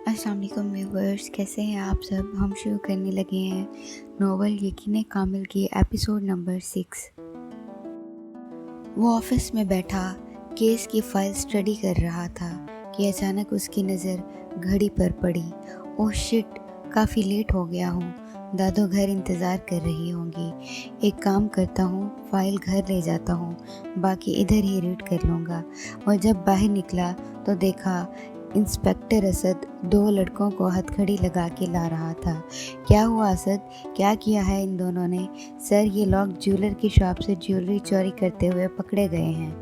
अस्सलाम वालेकुम व्यूअर्स, कैसे हैं आप सब। हम शुरू करने लगे हैं नोवेल यकीन कामिल की एपिसोड नंबर 6। वो ऑफिस में बैठा केस की फाइल स्टडी कर रहा था कि अचानक उसकी नज़र घड़ी पर पड़ी। ओह शिट, काफ़ी लेट हो गया हूँ। दादू घर इंतज़ार कर रही होंगी। एक काम करता हूँ, फ़ाइल घर ले जाता हूँ, बाकी इधर ही रीड कर लूँगा। और जब बाहर निकला तो देखा इंस्पेक्टर असद 2 लड़कों को हथकड़ी लगा के ला रहा था। क्या हुआ असद, क्या किया है इन दोनों ने? सर, ये लोग ज्वेलर की शॉप से ज्वेलरी चोरी करते हुए पकड़े गए हैं।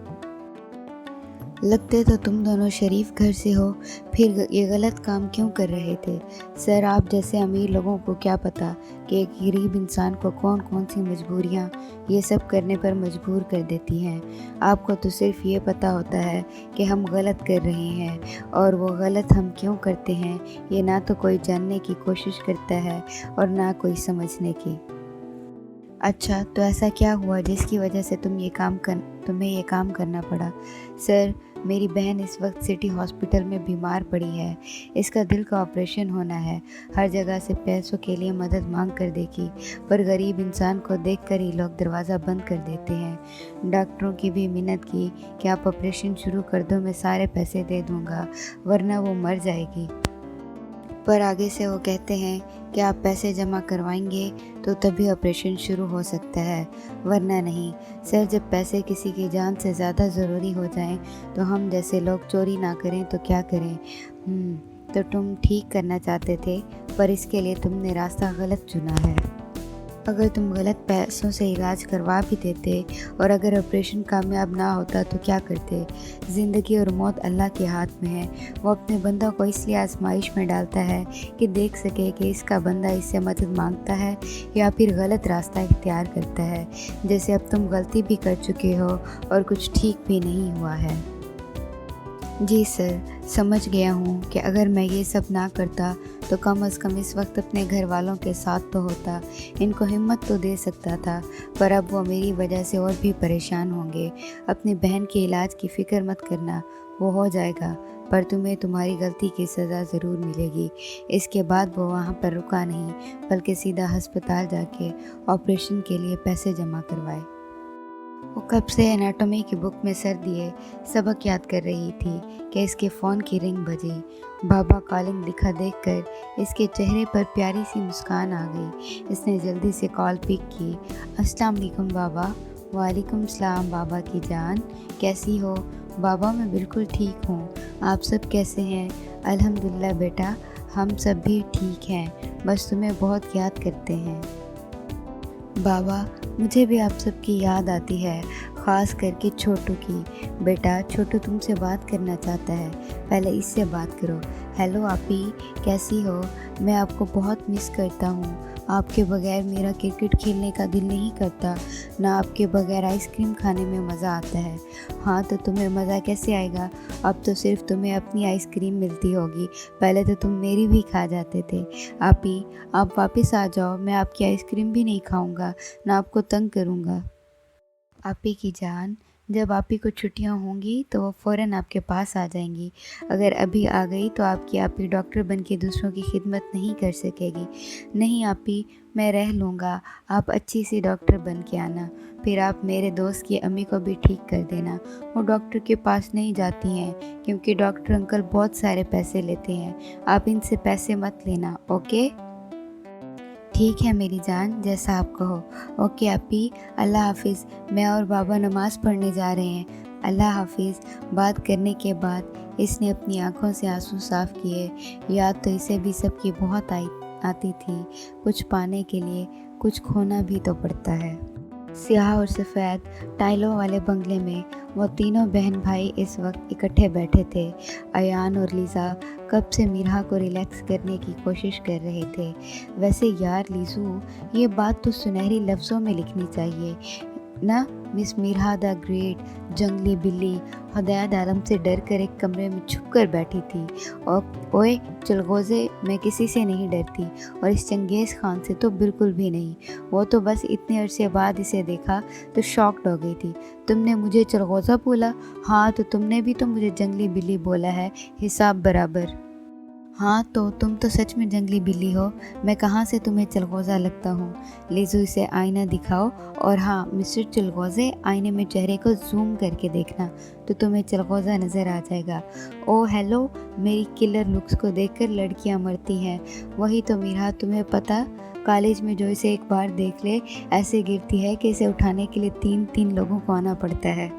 लगते तो तुम दोनों शरीफ घर से हो, फिर ये गलत काम क्यों कर रहे थे? सर, आप जैसे अमीर लोगों को क्या पता कि एक गरीब इंसान को कौन कौन सी मजबूरियाँ ये सब करने पर मजबूर कर देती हैं। आपको तो सिर्फ ये पता होता है कि हम गलत कर रहे हैं, और वो गलत हम क्यों करते हैं ये ना तो कोई जानने की कोशिश करता है और ना कोई समझने की। अच्छा, तो ऐसा क्या हुआ जिसकी वजह से तुम्हें ये काम करना पड़ा? सर, मेरी बहन इस वक्त सिटी हॉस्पिटल में बीमार पड़ी है। इसका दिल का ऑपरेशन होना है। हर जगह से पैसों के लिए मदद मांग कर देखी, पर गरीब इंसान को देखकर ही लोग दरवाज़ा बंद कर देते हैं। डॉक्टरों की भी मिन्नत की कि आप ऑपरेशन शुरू कर दो, मैं सारे पैसे दे दूंगा, वरना वो मर जाएगी। पर आगे से वो कहते हैं कि आप पैसे जमा करवाएंगे तो तभी ऑपरेशन शुरू हो सकता है, वरना नहीं। सर, जब पैसे किसी की जान से ज़्यादा ज़रूरी हो जाएं तो हम जैसे लोग चोरी ना करें तो क्या करें? तो तुम ठीक करना चाहते थे, पर इसके लिए तुमने रास्ता गलत चुना है। अगर तुम गलत पैसों से इलाज करवा भी देते और अगर ऑपरेशन कामयाब ना होता तो क्या करते? ज़िंदगी और मौत अल्लाह के हाथ में है। वो अपने बंदों को इसलिए आजमाइश में डालता है कि देख सके कि इसका बंदा इससे मदद मांगता है या फिर गलत रास्ता इख्तियार करता है। जैसे अब तुम गलती भी कर चुके हो और कुछ ठीक भी नहीं हुआ है। जी सर, समझ गया हूँ कि अगर मैं ये सब ना करता तो कम अज़ कम इस वक्त अपने घर वालों के साथ तो होता, इनको हिम्मत तो दे सकता था। पर अब वो मेरी वजह से और भी परेशान होंगे। अपनी बहन के इलाज की फ़िक्र मत करना, वो हो जाएगा, पर तुम्हें तुम्हारी गलती की सज़ा ज़रूर मिलेगी। इसके बाद वो वहाँ पर रुका नहीं, बल्कि सीधा अस्पताल जाके ऑपरेशन के लिए पैसे जमा करवाए। वो कब से एनाटॉमी की बुक में सर दिए सबक याद कर रही थी कि इसके फ़ोन की रिंग बजी। बाबा कॉलिंग लिखा देखकर इसके चेहरे पर प्यारी सी मुस्कान आ गई। इसने जल्दी से कॉल पिक की। अस्सलाम वालेकुम बाबा। वालेकुम सलाम बाबा की जान, कैसी हो? बाबा, मैं बिल्कुल ठीक हूँ, आप सब कैसे हैं? अल्हम्दुलिल्लाह बेटा, हम सब भी ठीक हैं, बस तुम्हें बहुत याद करते हैं। बाबा, मुझे भी आप सबकी याद आती है, ख़ास करके छोटू की। बेटा, छोटू तुमसे बात करना चाहता है, पहले इससे बात करो। हेलो आपी, कैसी हो? मैं आपको बहुत मिस करता हूँ। आपके बगैर मेरा क्रिकेट खेलने का दिल नहीं करता, ना आपके बगैर आइसक्रीम खाने में मज़ा आता है। हाँ, तो तुम्हें मज़ा कैसे आएगा? अब तो सिर्फ तुम्हें अपनी आइसक्रीम मिलती होगी, पहले तो तुम मेरी भी खा जाते थे। आपी, आप वापस आ जाओ, मैं आपकी आइसक्रीम भी नहीं खाऊंगा, ना आपको तंग करूंगा। आपी की जान, जब आपी को छुट्टियां होंगी तो वो फ़ौरन आपके पास आ जाएंगी। अगर अभी आ गई तो आपकी आपी डॉक्टर बन के दूसरों की खिदमत नहीं कर सकेगी। नहीं आपी, मैं रह लूँगा, आप अच्छी सी डॉक्टर बन के आना, फिर आप मेरे दोस्त की अम्मी को भी ठीक कर देना। वो डॉक्टर के पास नहीं जाती हैं क्योंकि डॉक्टर अंकल बहुत सारे पैसे लेते हैं। आप इनसे पैसे मत लेना, ओके? ठीक है मेरी जान, जैसा आप कहो। ओके आपी, अल्लाह हाफिज़। मैं और बाबा नमाज़ पढ़ने जा रहे हैं, अल्लाह हाफिज़। बात करने के बाद इसने अपनी आंखों से आंसू साफ किए। याद तो इसे भी सबकी बहुत आती थी। कुछ पाने के लिए कुछ खोना भी तो पड़ता है। स्याह और सफ़ेद टाइलों वाले बंगले में वो तीनों बहन भाई इस वक्त इकट्ठे बैठे थे। अयान और लीज़ा कब से मीरा को रिलैक्स करने की कोशिश कर रहे थे। वैसे यार लीज़ू, ये बात तो सुनहरी लफ्ज़ों में लिखनी चाहिए ना। मिस मीरा द ग्रेट जंगली बिल्ली हदायत आलम से डर कर एक कमरे में छुप कर बैठी थी। और ओए चलगोज़े, मैं किसी से नहीं डरती, और इस चंगेज़ खान से तो बिल्कुल भी नहीं। वो तो बस इतने अरसे बाद इसे देखा तो शॉक्ड हो गई थी। तुमने मुझे चलगोज़ा बोला? हाँ, तो तुमने भी तो मुझे जंगली बिल्ली बोला है, हिसाब बराबर। हाँ तो तुम तो सच में जंगली बिल्ली हो, मैं कहाँ से तुम्हें चलगोज़ा लगता हूँ। लीज़ू इसे आईना दिखाओ, और हाँ मिस्टर चलगोज़े, आईने में चेहरे को जूम करके देखना तो तुम्हें चलगोज़ा नज़र आ जाएगा। ओह हेलो, मेरी किलर लुक्स को देखकर लड़कियाँ मरती हैं। वही तो मीरा, तुम्हें पता, कॉलेज में जो इसे एक बार देख ले ऐसे गिरती है कि इसे उठाने के लिए 3-3 लोगों को आना पड़ता है।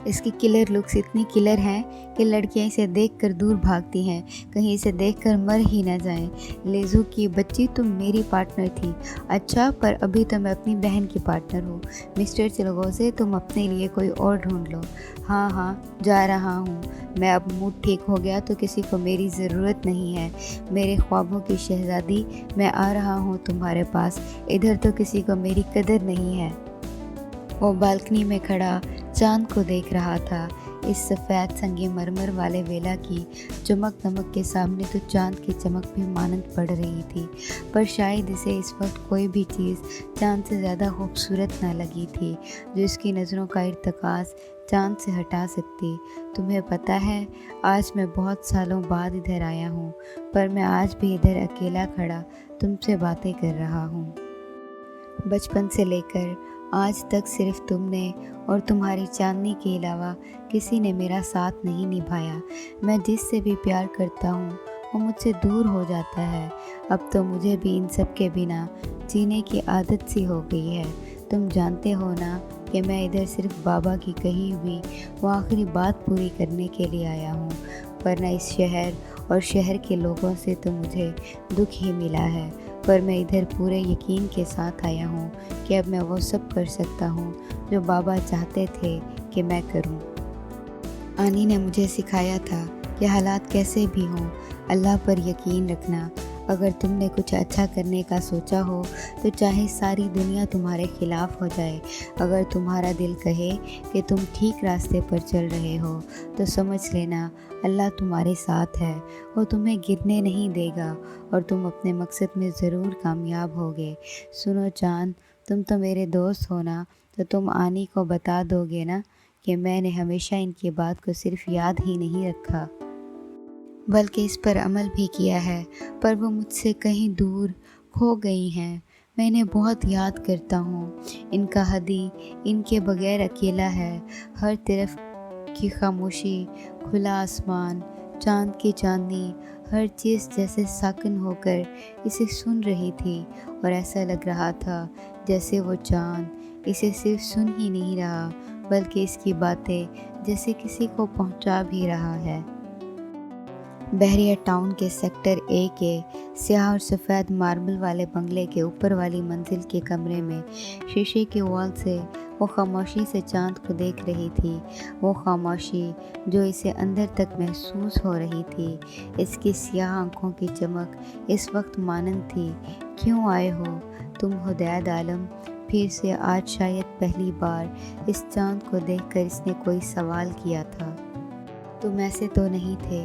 इसकी किलर लुक्स इतनी किलर हैं कि लड़कियां इसे देखकर दूर भागती हैं, कहीं इसे देखकर मर ही ना जाएं। लेज़ू की बच्ची, तुम मेरी पार्टनर थी। अच्छा, पर अभी तो मैं अपनी बहन की पार्टनर हूँ। मिस्टर चलगोज़े, तुम अपने लिए कोई और ढूंढ लो। हाँ हाँ, जा रहा हूँ मैं। अब मूड ठीक हो गया तो किसी को मेरी ज़रूरत नहीं है। मेरे ख्वाबों की शहज़ादी, मैं आ रहा हूँ तुम्हारे पास। इधर तो किसी को मेरी कदर नहीं है। वो बालकनी में खड़ा चांद को देख रहा था। इस सफ़ेद संगमरमर वाले वेला की चमक दमक के सामने तो चांद की चमक भी मानंद पड़ रही थी, पर शायद इसे इस वक्त कोई भी चीज़ चांद से ज़्यादा खूबसूरत ना लगी थी जो इसकी नज़रों का इर्तिकाज़ चांद से हटा सकती। तुम्हें पता है, आज मैं बहुत सालों बाद इधर आया हूँ, पर मैं आज भी इधर अकेला खड़ा तुमसे बातें कर रहा हूँ। बचपन से लेकर आज तक सिर्फ तुमने और तुम्हारी चांदनी के अलावा किसी ने मेरा साथ नहीं निभाया। मैं जिससे भी प्यार करता हूँ वो मुझसे दूर हो जाता है। अब तो मुझे भी इन सब के बिना जीने की आदत सी हो गई है। तुम जानते हो ना कि मैं इधर सिर्फ बाबा की कही हुई वो आखिरी बात पूरी करने के लिए आया हूँ, वरना इस शहर और शहर के लोगों से तो मुझे दुख ही मिला है। पर मैं इधर पूरे यकीन के साथ आया हूँ कि अब मैं वो सब कर सकता हूँ जो बाबा चाहते थे कि मैं करूँ। आनी ने मुझे सिखाया था कि हालात कैसे भी हों, अल्लाह पर यकीन रखना। अगर तुमने कुछ अच्छा करने का सोचा हो तो चाहे सारी दुनिया तुम्हारे खिलाफ हो जाए, अगर तुम्हारा दिल कहे कि तुम ठीक रास्ते पर चल रहे हो तो समझ लेना अल्लाह तुम्हारे साथ है। वो तुम्हें गिरने नहीं देगा और तुम अपने मकसद में ज़रूर कामयाब होगे। सुनो चांद, तुम तो मेरे दोस्त हो ना, तो तुम आनी को बता दोगे ना कि मैंने हमेशा इनकी बात को सिर्फ याद ही नहीं रखा बल्कि इस पर अमल भी किया है, पर वो मुझसे कहीं दूर खो गई हैं। मैं इन्हें बहुत याद करता हूँ। इनका हदी इनके बगैर अकेला है। हर तरफ की खामोशी, खुला आसमान, चांद की चांदनी, हर चीज़ जैसे साकिन होकर इसे सुन रही थी, और ऐसा लग रहा था जैसे वो चांद इसे सिर्फ सुन ही नहीं रहा बल्कि इसकी बातें जैसे किसी को पहुंचा भी रहा है। बहरिया टाउन के सेक्टर ए के स्याह और सफ़ेद मार्बल वाले बंगले के ऊपर वाली मंजिल के कमरे में शीशे के वॉल से वो खामोशी से चांद को देख रही थी। वो खामोशी जो इसे अंदर तक महसूस हो रही थी। इसकी स्याह आंखों की चमक इस वक्त मानंद थी, क्यों आए हो तुम हुदैद आलम। फिर से आज शायद पहली बार इस चांद को देखकर इसने कोई सवाल किया था। तुम ऐसे तो नहीं थे,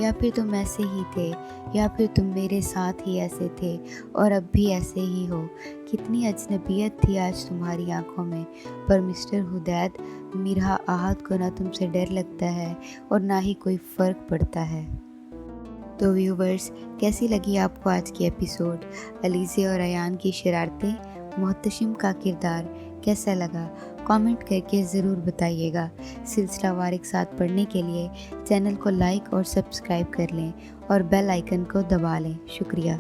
या फिर तुम ऐसे ही थे, या फिर तुम मेरे साथ ही ऐसे थे और अब भी ऐसे ही हो। कितनी अजनबियत थी आज तुम्हारी आंखों में। पर मिस्टर हुदैद, मीरा आहत को ना तुमसे डर लगता है और ना ही कोई फ़र्क पड़ता है। तो व्यूवर्स, कैसी लगी आपको आज की एपिसोड? अलीज़े और अयान की शरारतें, मुहतशिम का किरदार कैसा लगा? कमेंट करके ज़रूर बताइएगा। सिलसिलावार एक साथ पढ़ने के लिए चैनल को लाइक और सब्सक्राइब कर लें और बेल आइकन को दबा लें। शुक्रिया।